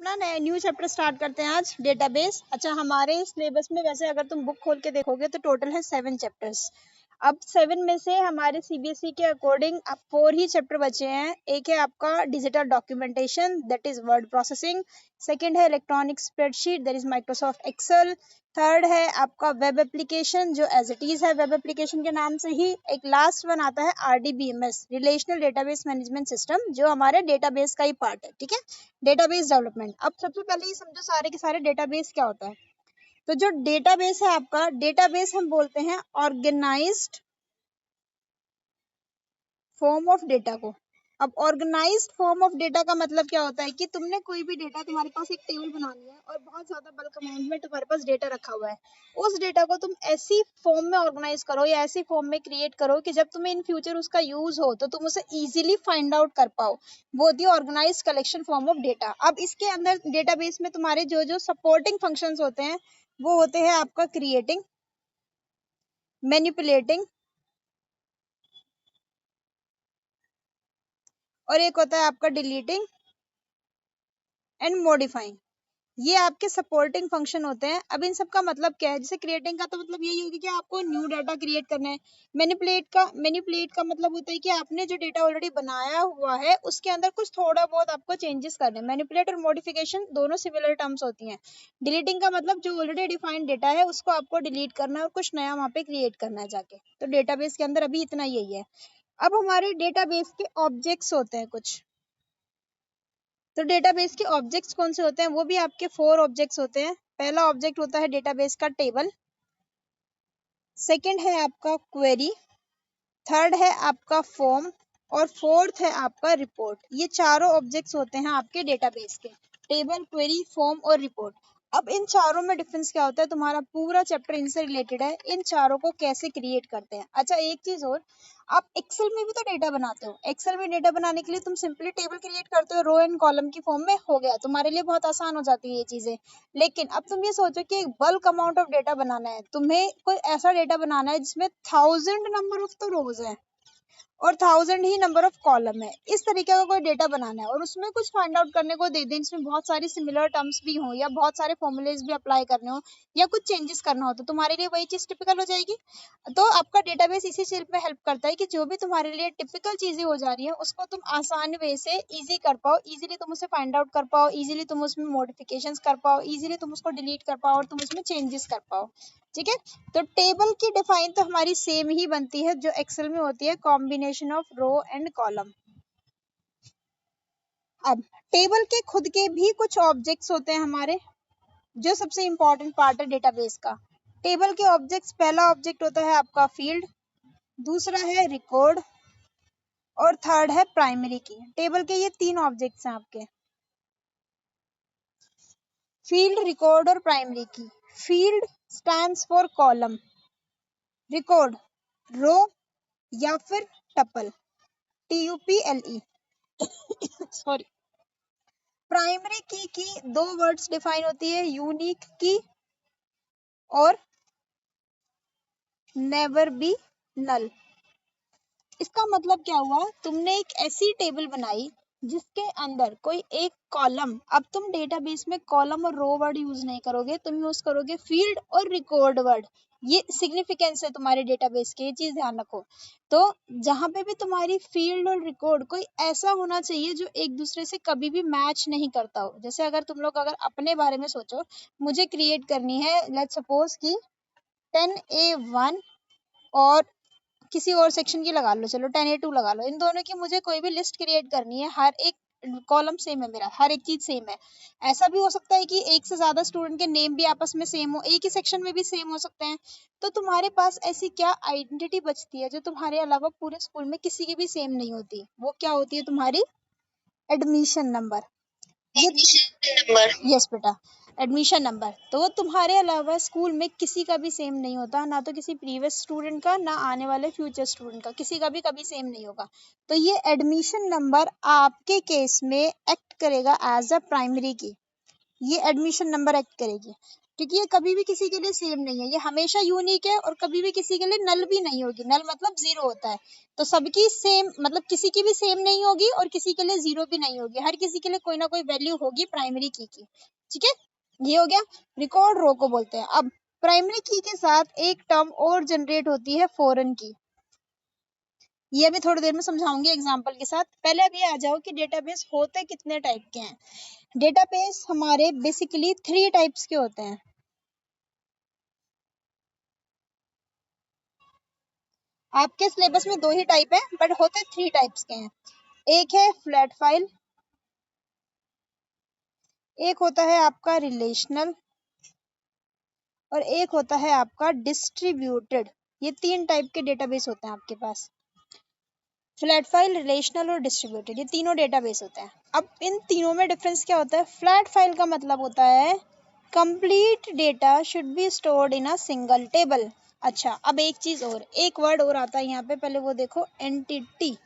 अपना new chapter start करते हैं आज, डेटाबेस। अच्छा, हमारे सिलेबस में वैसे अगर तुम बुक खोल के देखोगे तो टोटल है 7 चैप्टर्स। अब 7 में से हमारे सीबीएसई के अकॉर्डिंग अब 4 ही चैप्टर बचे हैं। एक है आपका digital documentation, that is word processing. Second है electronic spreadsheet, that is Microsoft Excel. Third है आपका वेब एप्लीकेशन, जो एज इट इज है वेब एप्लीकेशन के नाम से ही। एक लास्ट वन आता है RDBMS, relational database management system, जो हमारे डेटाबेस का ही पार्ट है। ठीक है, डेटाबेस डेवलपमेंट। अब सबसे पहले ये समझो सारे के सारे डेटाबेस क्या होता है। तो जो डेटाबेस है आपका, डेटाबेस हम बोलते हैं ऑर्गेनाइज्ड फॉर्म ऑफ डेटा को। अब ऑर्गेनाइज्ड फॉर्म ऑफ डेटा का मतलब क्या होता है कि तुमने कोई भी डेटा, तुम्हारे पास एक टेबल बनानी है और बहुत ज्यादा बल्क अमाउंट में तुम्हारे पास डेटा रखा हुआ है। उस डेटा को तुम ऐसी फॉर्म में ऑर्गेनाइज करो या ऐसी फॉर्म में क्रिएट करो कि जब तुम्हें इन फ्यूचर उसका यूज हो तो तुम उसे इजीली फाइंड आउट कर पाओ। वो होती है organise collection form of data. अब इसके अंदर डेटाबेस में तुम्हारे जो जो सपोर्टिंग फंक्शंस होते हैं वो होते हैं आपका क्रिएटिंग, मैनिपुलेटिंग, और एक होता है आपका डिलीटिंग एंड मॉडिफाइंग। ये आपके सपोर्टिंग फंक्शन होते हैं। अब इन सब का मतलब क्या है? जैसे क्रिएटिंग का तो मतलब यही होगी कि आपको न्यू डाटा क्रिएट करना है। मैनिपुलेट का मतलब होता है कि आपने जो डेटा ऑलरेडी बनाया हुआ है उसके अंदर कुछ थोड़ा बहुत आपको चेंजेस करने हैं। मैनिपुलेट और मॉडिफिकेशन दोनों सिमिलर टर्म्स होती हैं। डिलीटिंग का मतलब जो ऑलरेडी डिफाइंड डेटा है उसको आपको डिलीट करना है और कुछ नया वहां पे क्रिएट करना है जाके। तो डेटाबेस के अंदर अभी इतना यही है। अब हमारे डेटाबेस के ऑब्जेक्ट्स होते हैं कुछ। तो डेटाबेस के ऑब्जेक्ट्स कौन से होते हैं? वो भी आपके 4 ऑब्जेक्ट्स होते हैं। पहला ऑब्जेक्ट होता है डेटाबेस का टेबल, सेकंड है आपका क्वेरी, थर्ड है आपका फॉर्म, और फोर्थ है आपका रिपोर्ट। ये चारों ऑब्जेक्ट्स होते हैं आपके डेटाबेस के, टेबल, क्वेरी, फॉर्म और रिपोर्ट। अब इन चारों में डिफरेंस क्या होता है? तुम्हारा पूरा चैप्टर इनसे रिलेटेड है, इन चारों को कैसे क्रिएट करते हैं। अच्छा, एक चीज और, आप एक्सेल में भी तो डेटा बनाते हो। एक्सेल में डेटा बनाने के लिए तुम सिंपली टेबल क्रिएट करते हो, रो एंड कॉलम की फॉर्म में, हो गया, तुम्हारे लिए बहुत आसान हो जाती है ये चीजें। लेकिन अब तुम ये सोचो कि एक बल्क अमाउंट ऑफ डेटा बनाना है, तुम्हें कोई ऐसा डेटा बनाना है जिसमें 1000 नंबर ऑफ तो रोज है और 1000 ही नंबर ऑफ कॉलम है। इस तरीके का कोई डेटा बनाना है और उसमें कुछ फाइंड आउट करने को दे दें जिसमें बहुत सारी सिमिलर टर्म्स भी हों या बहुत सारे फॉर्मूलेज भी अप्लाई करने हो या कुछ चेंजेस करना हो, तो तुम्हारे लिए वही चीज टिपिकल हो जाएगी। तो आपका डेटाबेस इसी चीज में हेल्प करता है कि जो भी तुम्हारे लिए टिपिकल चीजें हो जा रही है उसको तुम आसान वे से इजी कर पाओ, इजीली तुम उसे फाइंड आउट कर पाओ, इजीली तुम उसमें मॉडिफिकेशंस कर पाओ, इजीली तुम उसको डिलीट कर पाओ और तुम उसमें चेंजेस कर पाओ। ठीक है, तो टेबल की डिफाइन तो हमारी सेम ही बनती है जो एक्सेल में होती है, combination of row and column. अब टेबल के खुद के भी कुछ ऑब्जेक्ट्स होते हैं हमारे, जो सबसे इंपॉर्टेंट पार्ट है डेटाबेस का। टेबल के ऑब्जेक्ट्स, पहला ऑब्जेक्ट होता है आपका फील्ड, दूसरा है रिकॉर्ड और थर्ड है प्राइमरी की। टेबल के ये 3 ऑब्जेक्ट्स हैं आपके, फील्ड, रिकॉर्ड और primary key. Field stands for column, record row या फिर टपल, TUPLE। सॉरी। प्राइमरी की 2 वर्ड्स डिफाइन होती है, यूनिक की और नेवर बी नल। इसका मतलब क्या हुआ? तुमने एक ऐसी टेबल बनाई जिसके अंदर कोई एक कॉलम, अब तुम डेटाबेस में कॉलम और रो वर्ड यूज नहीं करोगे, तुम यूज करोगे फील्ड और रिकॉर्ड वर्ड। ये सिग्निफिकेंस है तुम्हारे डेटाबेस के, ये चीज ध्यान रखो। तो जहां पे भी तुम्हारी फील्ड और रिकॉर्ड, कोई ऐसा होना चाहिए जो एक दूसरे से कभी भी मैच नहीं करता हो। जैसे अगर तुम लोग अगर अपने बारे में सोचो, मुझे क्रिएट करनी है लेट्स सपोज की 10A1 और किसी और सेक्शन की लगा लो, चलो 10A2 लगा लो, इन दोनों की मुझे कोई भी लिस्ट क्रिएट करनी है, हर एक कॉलम सेम है मेरा, हर एक चीज सेम है। ऐसा भी हो सकता है कि एक से ज्यादा स्टूडेंट के नेम भी आपस में सेम हो, एक ही सेक्शन में भी सेम हो सकते हैं। तो तुम्हारे पास ऐसी क्या आइडेंटिटी बचती है जो तुम्हारे अलावा पूरे स्कूल में किसी की भी सेम नहीं होती? वो क्या होती है? तुम्हारी एडमिशन नंबर। यस बेटा, एडमिशन नंबर। तो तुम्हारे अलावा स्कूल में किसी का भी सेम नहीं होता, ना तो किसी प्रीवियस स्टूडेंट का, ना आने वाले फ्यूचर स्टूडेंट का, किसी का भी कभी सेम नहीं होगा। तो ये एडमिशन नंबर आपके केस में एक्ट करेगा एज अ प्राइमरी की, ये एडमिशन नंबर एक्ट करेगी। क्योंकि ये कभी भी किसी के लिए सेम नहीं है, ये हमेशा यूनिक है और कभी भी किसी के लिए नल भी नहीं होगी। नल मतलब जीरो होता है, तो सबकी सेम मतलब किसी की भी सेम नहीं होगी और किसी के लिए जीरो भी नहीं होगी, हर किसी के लिए कोई ना कोई वैल्यू होगी प्राइमरी की। ठीक है, ये हो गया। रिकॉर्ड रो को बोलते हैं। अब प्राइमरी की के साथ एक टर्म और जनरेट होती है फॉरेन की, ये अभी थोड़ी देर में समझाऊंगी एग्जांपल के साथ। पहले अभी आ जाओ कि डेटाबेस होते कितने टाइप के हैं। डेटाबेस हमारे बेसिकली 3 टाइप्स के होते हैं। आपके सिलेबस में 2 ही टाइप है, बट होते 3 टाइप्स के हैं। एक है फ्लैट फाइल, एक होता है आपका रिलेशनल, और एक होता है आपका डिस्ट्रीब्यूटेड। ये 3 टाइप के डेटाबेस होते हैं आपके पास। फ्लैट फाइल, रिलेशनल और डिस्ट्रीब्यूटेड, ये तीनों डेटाबेस होते हैं। अब इन तीनों में डिफरेंस क्या होता है? फ्लैट फाइल का मतलब होता है complete data should be stored in a single table. अच्छा, अब एक चीज और, एक वर्ड और आता है यहाँ पे, पहले वो देखो, एंटिटी।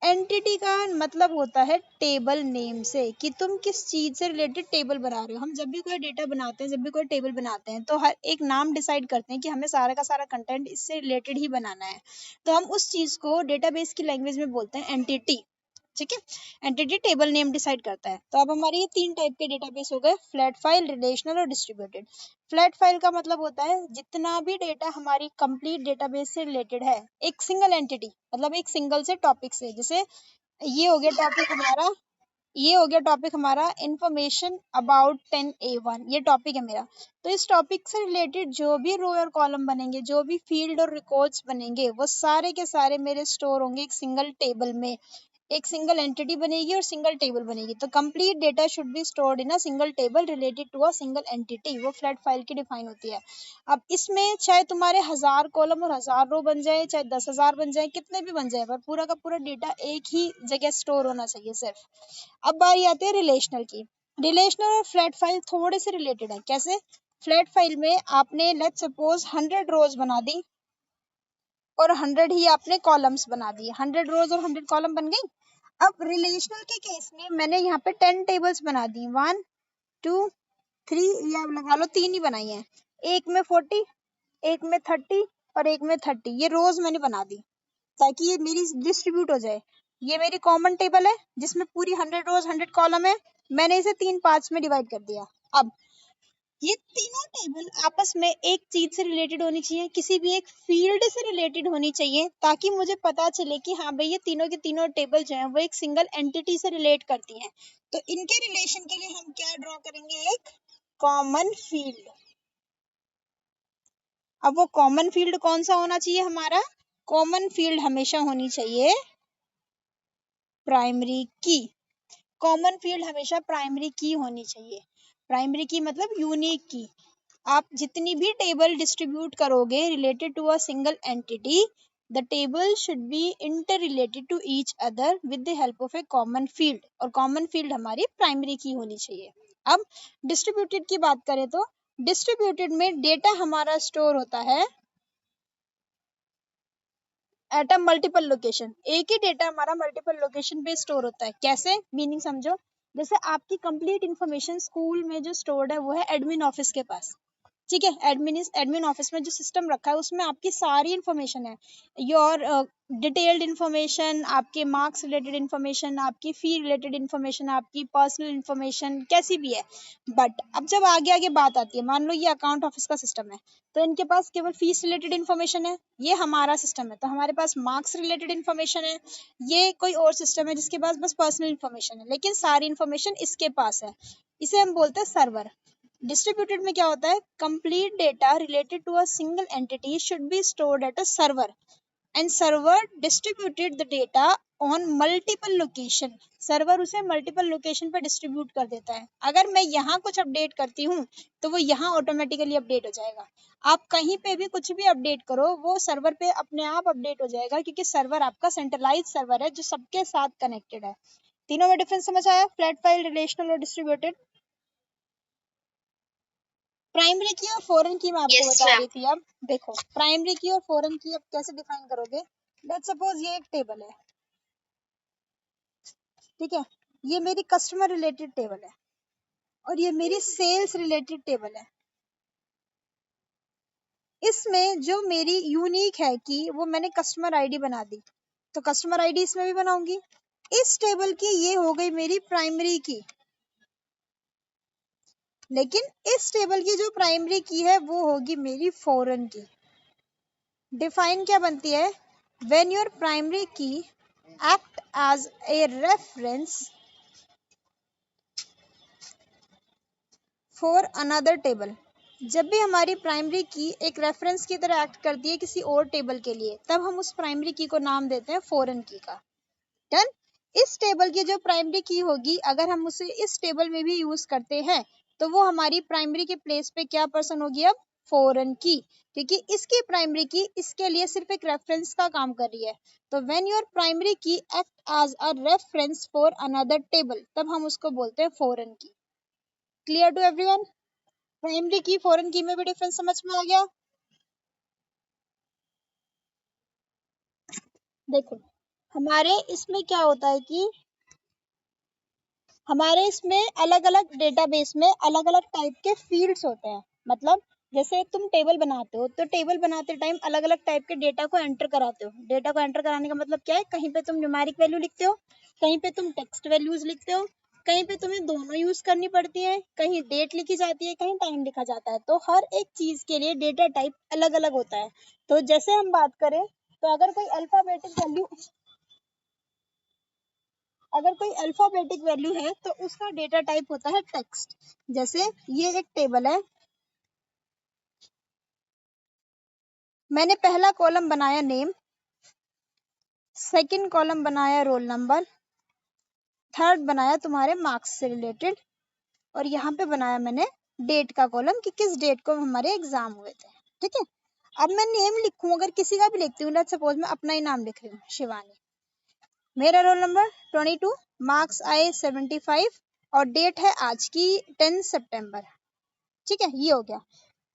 एंटिटी का मतलब होता है टेबल नेम से, कि तुम किस चीज से रिलेटेड टेबल बना रहे हो। हम जब भी कोई डेटा बनाते हैं, जब भी कोई टेबल बनाते हैं, तो हर एक नाम डिसाइड करते हैं कि हमें सारा का सारा कंटेंट इससे रिलेटेड ही बनाना है। तो हम उस चीज को डेटाबेस की लैंग्वेज में बोलते हैं एंटिटी। ठीक है, एंटिटी टेबल नेम डिसाइड करता है। तो अब हमारे ये 3 टाइप के डेटाबेस हो गए, फ्लैट फाइल, रिलेशनल और डिस्ट्रीब्यूटेड। फ्लैट फाइल का मतलब होता है जितना भी डेटा हमारी कंप्लीट डेटाबेस से रिलेटेड है, एक सिंगल एंटिटी, मतलब एक सिंगल से टॉपिक से। जैसे ये हो गया टॉपिक हमारा, ये हो गया टॉपिक हमारा इंफॉर्मेशन अबाउट 10A1, ये टॉपिक है मेरा। तो इस टॉपिक से रिलेटेड जो भी रो और कॉलम बनेंगे, जो भी फील्ड और रिकॉर्ड्स बनेंगे, वो सारे के सारे मेरे स्टोर होंगे एक सिंगल टेबल में। एक सिंगल एंटिटी बनेगी और सिंगल टेबल बनेगी। तो complete data should be stored in a single table related to a single entity, वो फ्लैट फाइल की डिफाइन होती है। अब इसमें चाहे तुम्हारे 1000 कॉलम और 1000 रो बन जाए, चाहे 10,000 बन जाए, कितने भी बन जाए, पर पूरा का पूरा डेटा एक ही जगह स्टोर होना चाहिए सिर्फ। अब बारी आती है रिलेशनल की। रिलेशनल और फ्लैट फाइल थोड़े से रिलेटेड है। कैसे? फ्लैट फाइल में आपने लेट्स सपोज 100 रोज बना दी और 100 ही आपने कॉलम्स बना दिए, 100 रोज और 100 कॉलम बन गई। अब रिलेशनल के केस में मैंने यहाँ पे 10 टेबल्स बना दी, 1 2 3, या लगा लो 3 ही बनाई है। एक में 40, एक में 30 और एक में 30, ये रोज मैंने बना दी ताकि ये मेरी डिस्ट्रीब्यूट हो जाए। ये मेरी कॉमन टेबल है जिसमें पूरी 100 रोज 100 कॉलम है। मैंने इसे 3 पार्ट्स में डिवाइड कर दिया। अब ये तीनों टेबल आपस में एक चीज से रिलेटेड होनी चाहिए, किसी भी एक फील्ड से रिलेटेड होनी चाहिए, ताकि मुझे पता चले कि हाँ भाई ये तीनों के तीनों टेबल जो है वो एक सिंगल एंटिटी से रिलेट करती हैं। तो इनके रिलेशन के लिए हम क्या ड्रॉ करेंगे? एक कॉमन फील्ड। अब वो कॉमन फील्ड कौन सा होना चाहिए हमारा? कॉमन फील्ड हमेशा होनी चाहिए प्राइमरी की। कॉमन फील्ड हमेशा प्राइमरी की होनी चाहिए। प्राइमरी की मतलब यूनिक की। आप जितनी भी टेबल डिस्ट्रीब्यूट करोगे related to a single entity, the table should be interrelated to each other with the help of a common field, और कॉमन फील्ड हमारी प्राइमरी की होनी चाहिए। अब डिस्ट्रीब्यूटेड की बात करें तो डिस्ट्रीब्यूटेड में डेटा हमारा स्टोर होता है एट अ मल्टीपल लोकेशन। एक ही डेटा हमारा मल्टीपल लोकेशन पे स्टोर होता है। कैसे? मीनिंग समझो। जैसे आपकी कंप्लीट इन्फॉर्मेशन स्कूल में जो स्टोर्ड है वो है एडमिन ऑफिस के पास। ठीक है, एडमिन ऑफिस में जो सिस्टम रखा है उसमें आपकी सारी इन्फॉर्मेशन है। योर डिटेल्ड इन्फॉर्मेशन, आपके मार्क्स रिलेटेड इन्फॉर्मेशन, आपकी फी रिलेटेड इन्फॉर्मेशन, आपकी पर्सनल इन्फॉर्मेशन, कैसी भी है। बट अब जब आगे आगे बात आती है, मान लो ये अकाउंट ऑफिस का सिस्टम है, तो इनके पास केवल फीस रिलेटेड इन्फॉर्मेशन है। ये हमारा सिस्टम है तो हमारे पास मार्क्स रिलेटेड इन्फॉर्मेशन है। ये कोई और सिस्टम है जिसके पास बस पर्सनल इन्फॉर्मेशन है, लेकिन सारी इन्फॉर्मेशन इसके पास है। इसे हम बोलते हैं सर्वर। डिस्ट्रीब्यूटेड में क्या होता है? Complete data related to a single entity should be stored at a server, and server distributed the data on multiple location. Server उसे मल्टीपल लोकेशन पर डिस्ट्रीब्यूट कर देता है। अगर मैं यहाँ कुछ अपडेट करती हूँ तो वो यहाँ ऑटोमेटिकली अपडेट हो जाएगा। आप कहीं पे भी कुछ भी अपडेट करो, वो सर्वर पे अपने आप अपडेट हो जाएगा, क्योंकि सर्वर आपका सेंट्रलाइज सर्वर है जो सबके साथ कनेक्टेड है। तीनों में डिफरेंस समझ आया? फ्लैट फाइल, रिलेशनल और डिस्ट्रीब्यूटेड। प्राइमरी की और फॉरेन की मैं आपको बता रही थी। अब देखो प्राइमरी की और फॉरेन की अब कैसे डिफाइन करोगे। लेट्स सपोज ये एक टेबल है, ठीक है, ये मेरी कस्टमर रिलेटेड टेबल है, और ये मेरी सेल्स रिलेटेड टेबल है। इसमें जो मेरी यूनिक है कि वो मैंने कस्टमर आईडी बना दी, तो कस्टमर आईडी इसमें भी बनाऊंगी। इस टेबल की ये हो गई मेरी प्राइमरी की, लेकिन इस टेबल की जो प्राइमरी की है वो होगी मेरी फॉरेन की। डिफाइन क्या बनती है? When your primary key act as a reference for another table. जब भी हमारी प्राइमरी की एक रेफरेंस की तरह एक्ट करती है किसी और टेबल के लिए, तब हम उस प्राइमरी की को नाम देते हैं फॉरेन की का। डन। इस टेबल की जो प्राइमरी की होगी, अगर हम उसे इस टेबल में भी यूज करते हैं तो वो हमारी प्राइमरी के प्लेस पे क्या पर्सन होगी अब? फॉरेन की, क्योंकि इसकी प्राइमरी की इसके लिए सिर्फ एक रेफरेंस का काम कर रही है। तो when your primary key act as a reference for another table, तब हम उसको बोलते हैं foreign key. Clear to everyone? Primary key foreign key में भी डिफरेंस समझ में आ गया? देखो, हमारे इसमें क्या होता है कि हमारे इसमें अलग अलग डेटाबेस में अलग अलग टाइप के फील्ड्स होते हैं। मतलब जैसे तुम टेबल बनाते हो, तो टेबल बनाते टाइम अलग अलग टाइप के डेटा को एंटर कराते हो। डेटा को एंटर कराने का मतलब क्या है? कहीं पे तुम न्यूमेरिक वैल्यू लिखते हो, कहीं पे तुम टेक्स्ट वैल्यूज लिखते हो, कहीं पे तुम्हें दोनों यूज करनी पड़ती है, कहीं डेट लिखी जाती है, कहीं टाइम लिखा जाता है। तो हर एक चीज के लिए डेटा टाइप अलग अलग होता है। तो जैसे हम बात करें, तो अगर कोई अल्फाबेटिक वैल्यू है तो उसका डेटा टाइप होता है टेक्स्ट। जैसे ये एक टेबल है, मैंने पहला कॉलम बनाया नेम, सेकंड कॉलम बनाया रोल नंबर, थर्ड बनाया तुम्हारे मार्क्स से रिलेटेड, और यहाँ पे बनाया मैंने डेट का कॉलम कि किस डेट को हमारे एग्जाम हुए थे। ठीक है। अब मैं नेम लिखूं, अगर किसी का भी लिखती हूँ, लेट्स सपोज मैं अपना ही नाम लिख रही हूँ, शिवानी। मेरा रोल नंबर 22, मार्क्स आए 75 और डेट है आज की 10 सितंबर। ठीक है, ये हो गया।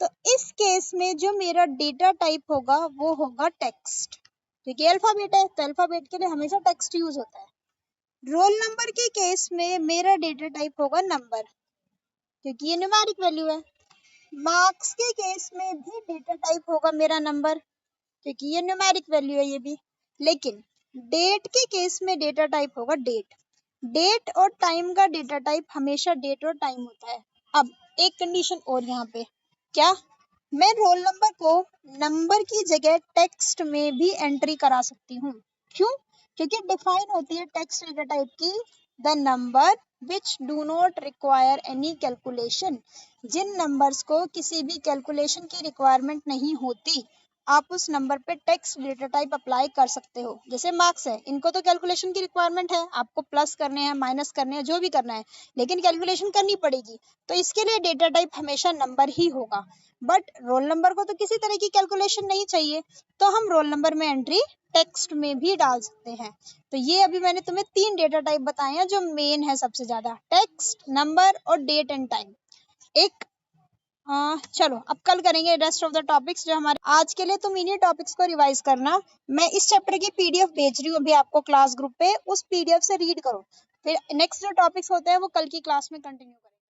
तो इस केस में जो मेरा डेटा टाइप होगा वो होगा टेक्स्ट, क्योंकि अल्फाबेट है तो अल्फाबेट के लिए हमेशा टेक्स्ट यूज होता है। रोल नंबर के केस में मेरा डेटा टाइप होगा नंबर, क्योंकि ये न्यूमेरिक वैल्यू है। मार्क्स के केस में भी डेटा टाइप होगा मेरा नंबर, क्योंकि ये न्यूमेरिक वैल्यू है ये भी। लेकिन डेट के केस में डेटा टाइप होगा डेट। डेट और टाइम का डेटा टाइप हमेशा डेट और टाइम होता है। अब एक कंडीशन और यहाँ पे, क्या मैं रोल नंबर को नंबर की जगह टेक्स्ट में भी एंट्री करा सकती हूँ? क्यों? क्योंकि डिफाइन होती है टेक्स्ट डेटा टाइप की, the number which do not require any calculation. जिन नंबर्स को किसी भी कैलकुलेशन की रिक्वायरमेंट नहीं होती, आप उस नंबर पे टेक्स्ट डेटा टाइप अप्लाई कर सकते हो। जैसे मार्क्स है, इनको तो कैलकुलेशन की रिक्वायरमेंट है, आपको प्लस करने हैं, माइनस करने हैं, जो भी करना है, लेकिन कैलकुलेशन करनी पड़ेगी, तो इसके लिए डेटा टाइप हमेशा नंबर ही होगा। बट रोल नंबर को तो किसी तरह की कैलकुलेशन नहीं चाहिए, तो हम रोल नंबर में एंट्री टेक्स्ट में भी डाल सकते हैं। तो ये अभी मैंने तुम्हें 3 डेटा टाइप बताए हैं जो मेन है सबसे ज्यादा, टेक्स्ट, नंबर और डेट एंड टाइम। एक चलो अब कल करेंगे रेस्ट ऑफ द टॉपिक्स जो हमारे। आज के लिए तुम इन्हीं टॉपिक्स को रिवाइज करना। मैं इस चैप्टर की पीडीएफ भेज रही हूँ अभी आपको क्लास ग्रुप पे, उस पीडीएफ से रीड करो, फिर नेक्स्ट जो टॉपिक्स होते हैं वो कल की क्लास में कंटिन्यू करेंगे।